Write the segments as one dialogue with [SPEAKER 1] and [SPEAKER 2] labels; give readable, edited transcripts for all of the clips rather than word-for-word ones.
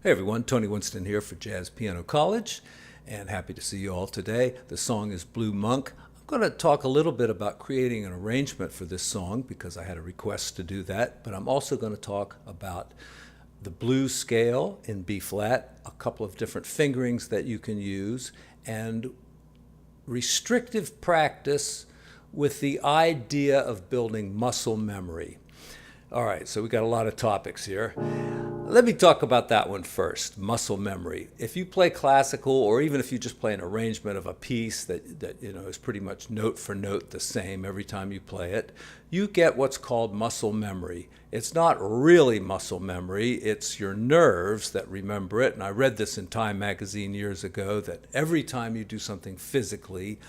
[SPEAKER 1] Hey everyone, Tony Winston here for Jazz Piano College, and happy to see you all today. The song is Blue Monk. I'm going to talk a little bit about creating an arrangement for this song because I had a request to do that, but I'm also going to talk about the blues scale in B flat, a couple of different fingerings that you can use, and restrictive practice with the idea of building muscle memory. All right, so we got a lot of topics here. Let me talk about that one first, muscle memory. If you play classical, or even if you just play an arrangement of a piece that is pretty much note for note the same every time you play it, you get what's called muscle memory. It's not really muscle memory, it's your nerves that remember it. And I read this in Time magazine years ago, that every time you do something physically,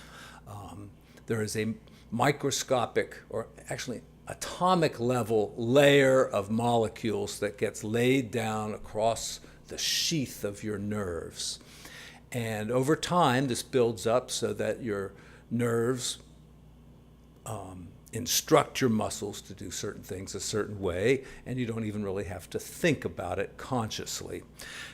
[SPEAKER 1] there is a microscopic, or actually atomic level layer of molecules that gets laid down across the sheath of your nerves. And over time, this builds up so that your nerves instruct your muscles to do certain things a certain way, and you don't even really have to think about it consciously.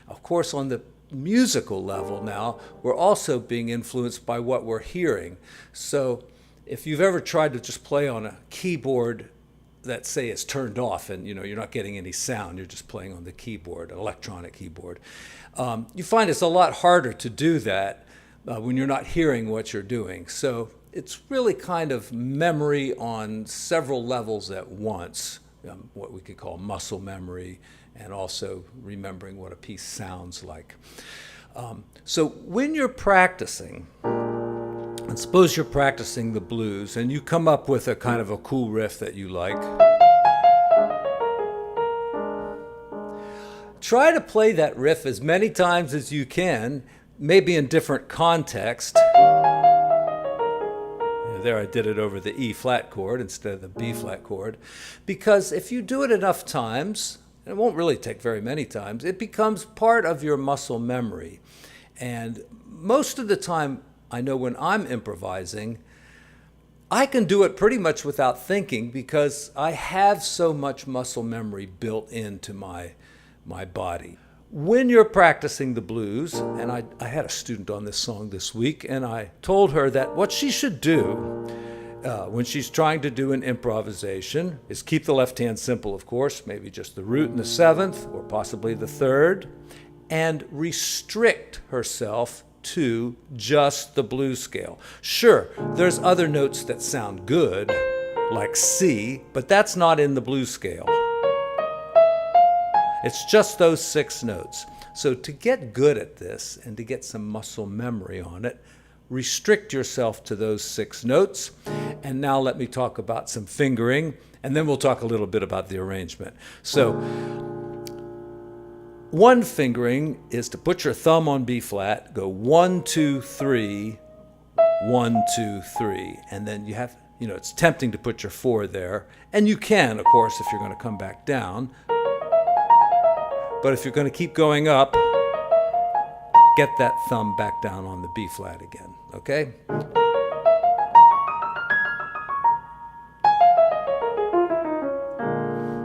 [SPEAKER 1] Of course, on the musical level now, we're also being influenced by what we're hearing. So if you've ever tried to just play on a keyboard that, say, is turned off and you're not getting any sound, you're just playing on the keyboard, an electronic keyboard, you find it's a lot harder to do that when you're not hearing what you're doing. So it's really kind of memory on several levels at once, what we could call muscle memory, and also remembering what a piece sounds like. So when you're practicing, and suppose you're practicing the blues and you come up with a kind of a cool riff that you like. Try to play that riff as many times as you can, maybe in different context. There I did it over the E flat chord instead of the B flat chord. Because if you do it enough times, and it won't really take very many times, it becomes part of your muscle memory. And most of the time, I know when I'm improvising, I can do it pretty much without thinking because I have so much muscle memory built into my body. When you're practicing the blues, and I had a student on this song this week, and I told her that what she should do when she's trying to do an improvisation is keep the left hand simple, of course, maybe just the root in the seventh or possibly the third, and restrict herself to just the blues scale. Sure, there's other notes that sound good, like C, but that's not in the blues scale. It's just those 6 notes. So to get good at this and to get some muscle memory on it, restrict yourself to those 6 notes. And now let me talk about some fingering, and then we'll talk a little bit about the arrangement. So one fingering is to put your thumb on B flat, go 1, 2, 3, 1, 2, 3, and then you have, it's tempting to put your 4 there, and you can, of course, if you're going to come back down. But if you're going to keep going up, get that thumb back down on the B flat again, okay?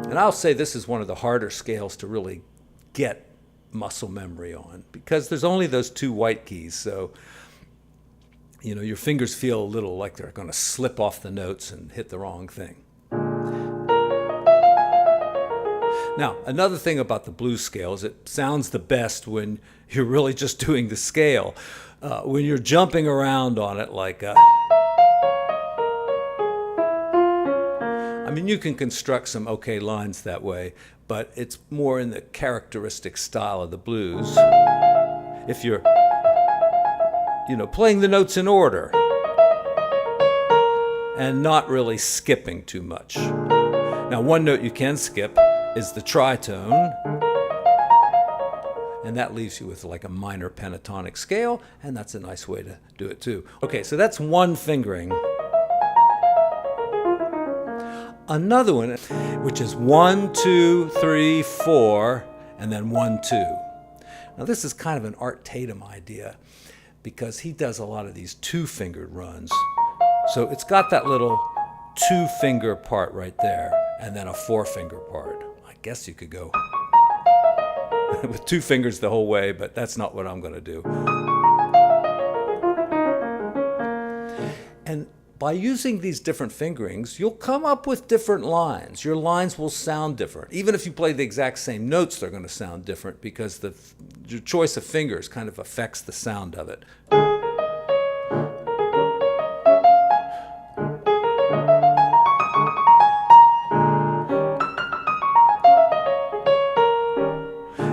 [SPEAKER 1] And I'll say this is one of the harder scales to really get muscle memory on because there's only those 2 white keys. So, your fingers feel a little like they're going to slip off the notes and hit the wrong thing. Now, another thing about the blues scale is it sounds the best when you're really just doing the scale. When you're jumping around on it like you can construct some okay lines that way, but it's more in the characteristic style of the blues. If you're, playing the notes in order and not really skipping too much. Now, one note you can skip is the tritone, and that leaves you with like a minor pentatonic scale, and that's a nice way to do it too. Okay, so that's one fingering. Another one, which is 1, 2, 3, 4, and then 1, 2. Now this is kind of an Art Tatum idea because he does a lot of these 2-fingered runs. So it's got that little 2-finger part right there, and then a 4-finger part. I guess you could go with 2 fingers the whole way, but that's not what I'm going to do. And by using these different fingerings, you'll come up with different lines. Your lines will sound different. Even if you play the exact same notes, they're going to sound different because your choice of fingers kind of affects the sound of it.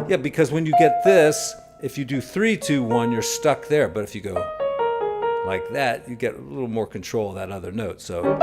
[SPEAKER 1] Yeah, because when you get this, if you do 3, 2, 1, you're stuck there. But if you go like that, you get a little more control of that other note. So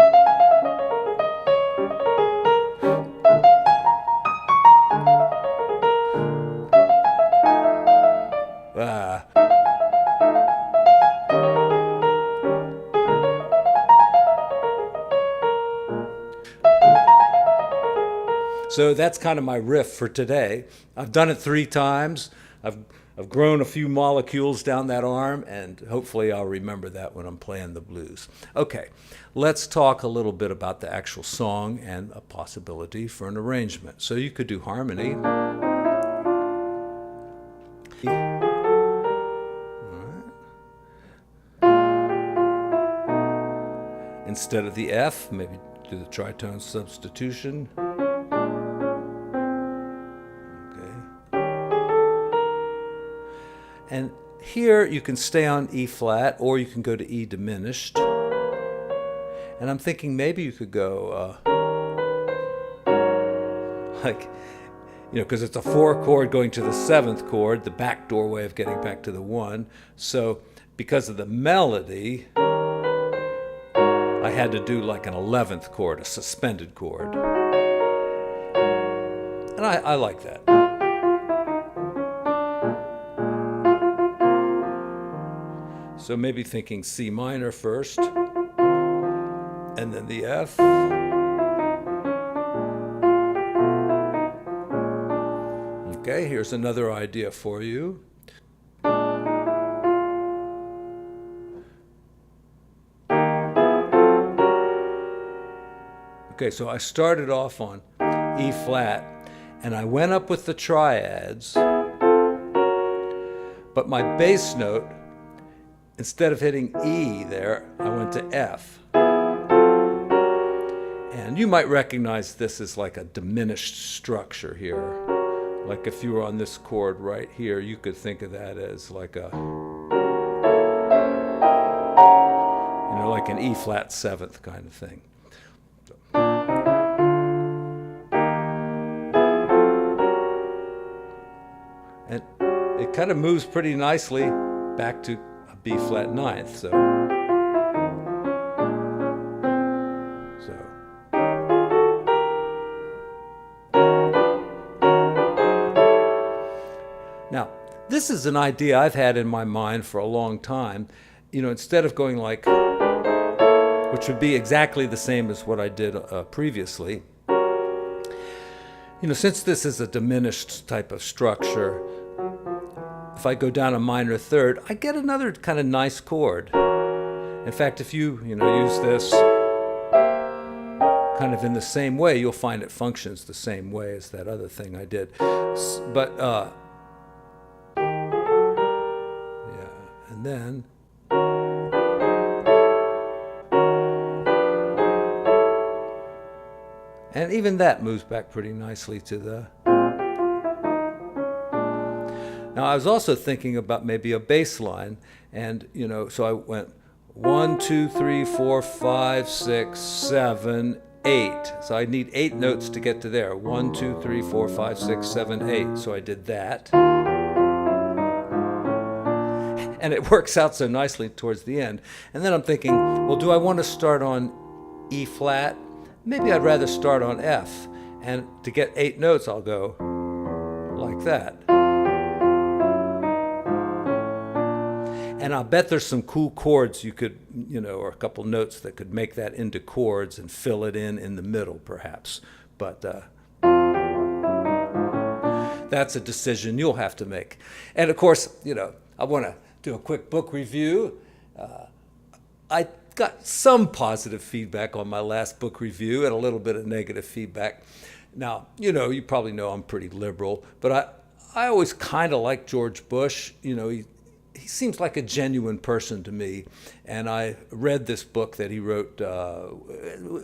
[SPEAKER 1] So that's kind of my riff for today. I've done it 3 times. I've grown a few molecules down that arm, and hopefully I'll remember that when I'm playing the blues. Okay, let's talk a little bit about the actual song and a possibility for an arrangement. So you could do harmony. Instead of the F, maybe do the tritone substitution. And here you can stay on E flat, or you can go to E diminished. And I'm thinking maybe you could go because it's a 4 chord going to the 7th chord, the back doorway of getting back to the 1. So because of the melody, I had to do like an 11th chord, a suspended chord. And I like that. So maybe thinking C minor first, and then the F. Okay, here's another idea for you. Okay, so I started off on E flat, and I went up with the triads, but my bass note, instead of hitting E there, I went to F. And you might recognize this as like a diminished structure here. Like if you were on this chord right here, you could think of that as like a, like an E flat 7th kind of thing. And it kind of moves pretty nicely back to B flat 9th, so now this is an idea I've had in my mind for a long time. Instead of going like, which would be exactly the same as what I did previously, since this is a diminished type of structure, if I go down a minor 3rd, I get another kind of nice chord. In fact, if you use this kind of in the same way, you'll find it functions the same way as that other thing I did. But yeah, and then and even that moves back pretty nicely to the. Now, I was also thinking about maybe a bass line, and, so I went 1, 2, 3, 4, 5, 6, 7, 8. So I need 8 notes to get to there. 1, 2, 3, 4, 5, 6, 7, 8. So I did that. And it works out so nicely towards the end. And then I'm thinking, well, do I want to start on E flat? Maybe I'd rather start on F. And to get 8 notes, I'll go like that. And I'll bet there's some cool chords you could, or a couple notes that could make that into chords and fill it in the middle, perhaps. But that's a decision you'll have to make. And of course, I want to do a quick book review. I got some positive feedback on my last book review and a little bit of negative feedback. Now, you probably know I'm pretty liberal, but I always kind of liked George Bush. He seems like a genuine person to me. And I read this book that he wrote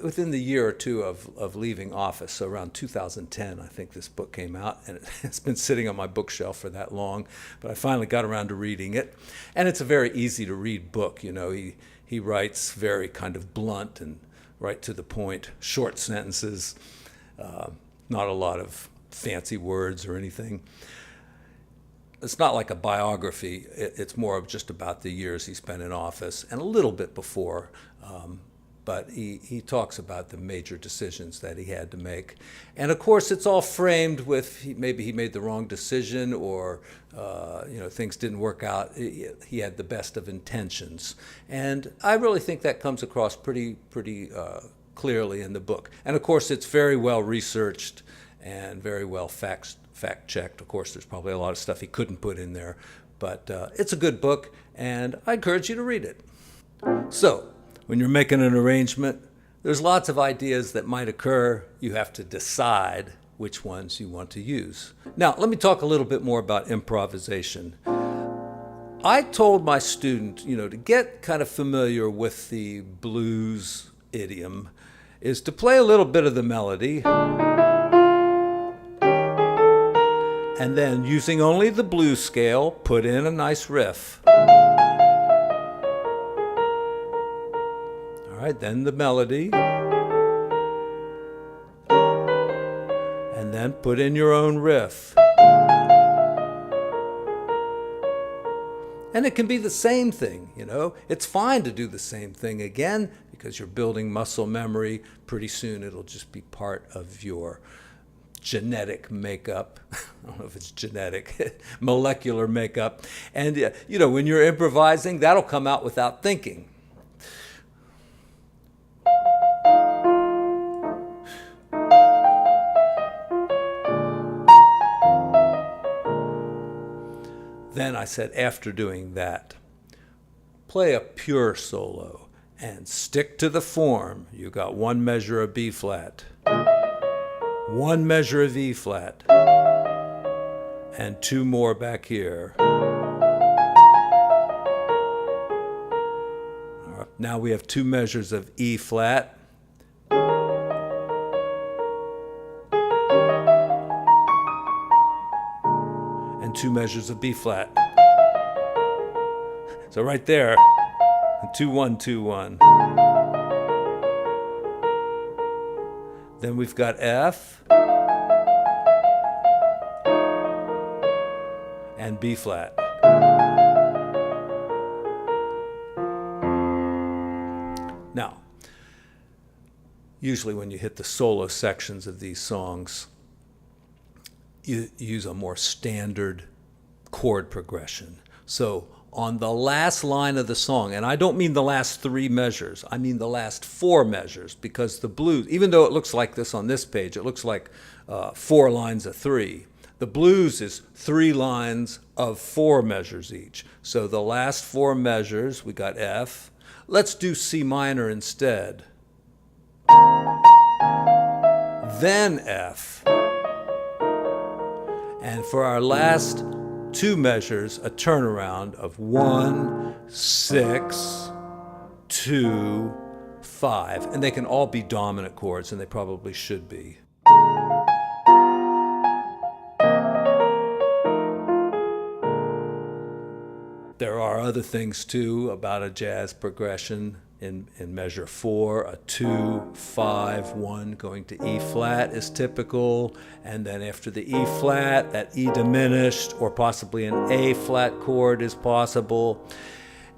[SPEAKER 1] within the year or two of leaving office. So around 2010, I think this book came out, and it's been sitting on my bookshelf for that long. But I finally got around to reading it. And it's a very easy to read book. He writes very kind of blunt and right to the point, short sentences, not a lot of fancy words or anything. It's not like a biography. It's more of just about the years he spent in office and a little bit before. But he talks about the major decisions that he had to make. And of course, it's all framed with maybe he made the wrong decision, or things didn't work out. He had the best of intentions. And I really think that comes across pretty clearly in the book. And of course, it's very well researched and very well fact-checked. Of course, there's probably a lot of stuff he couldn't put in there, but it's a good book, and I encourage you to read it. So, when you're making an arrangement, there's lots of ideas that might occur. You have to decide which ones you want to use. Now, let me talk a little bit more about improvisation. I told my student, to get kind of familiar with the blues idiom is to play a little bit of the melody, and then, using only the blues scale, put in a nice riff. All right, then the melody. And then put in your own riff. And it can be the same thing, It's fine to do the same thing again because you're building muscle memory. Pretty soon it'll just be part of your genetic makeup. I don't know if it's genetic, molecular makeup. And, when you're improvising, that'll come out without thinking. Then I said, after doing that, play a pure solo and stick to the form. You got one measure of B flat, one measure of E flat, and two more back here. All right, now we have two measures of E flat. And two measures of B flat. So right there, 2-1, 2-1. Then we've got F and B flat. Now, usually when you hit the solo sections of these songs, you use a more standard chord progression. So on the last line of the song, and I don't mean the last three measures, I mean the last four measures, because the blues, even though it looks like this on this page, it looks like 4 lines of 3. The blues is 3 lines of 4 measures each. So the last 4 measures, we got F. Let's do C minor instead. Then F. And for our last 2 measures, a turnaround of 1, 6, 2, 5. And they can all be dominant chords, and they probably should be. There are other things too about a jazz progression. In measure 4, a 2, 5, 1 going to E flat is typical, and then after the E flat, that E diminished or possibly an A flat chord is possible.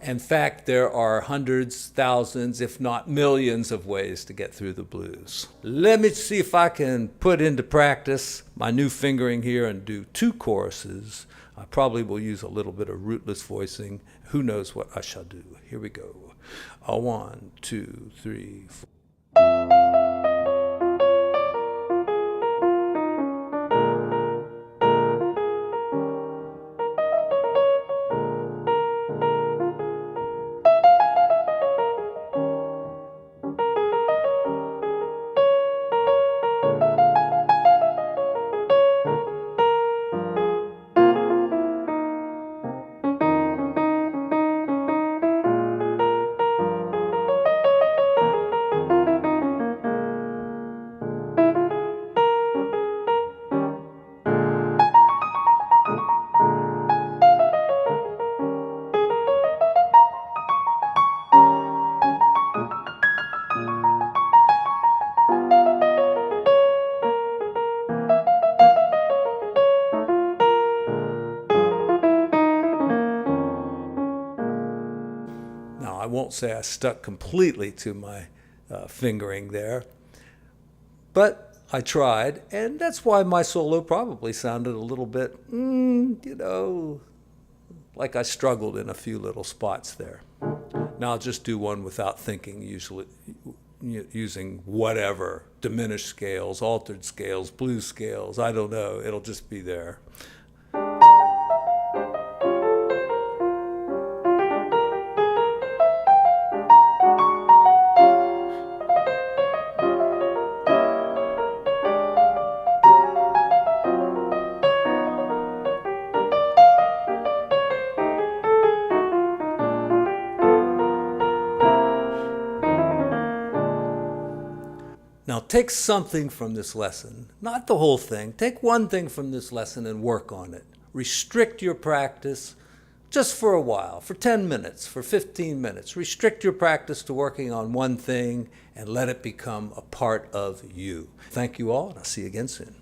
[SPEAKER 1] In fact, there are hundreds, thousands, if not millions of ways to get through the blues. Let me see if I can put into practice my new fingering here and do 2 choruses. I probably will use a little bit of rootless voicing. Who knows what I shall do? Here we go. 1, 2, 3, 4. Now, I won't say I stuck completely to my fingering there, but I tried, and that's why my solo probably sounded a little bit, like I struggled in a few little spots there. Now I'll just do one without thinking, usually using whatever, diminished scales, altered scales, blues scales, I don't know, it'll just be there. Now take something from this lesson, not the whole thing. Take one thing from this lesson and work on it. Restrict your practice just for a while, for 10 minutes, for 15 minutes. Restrict your practice to working on one thing and let it become a part of you. Thank you all, and I'll see you again soon.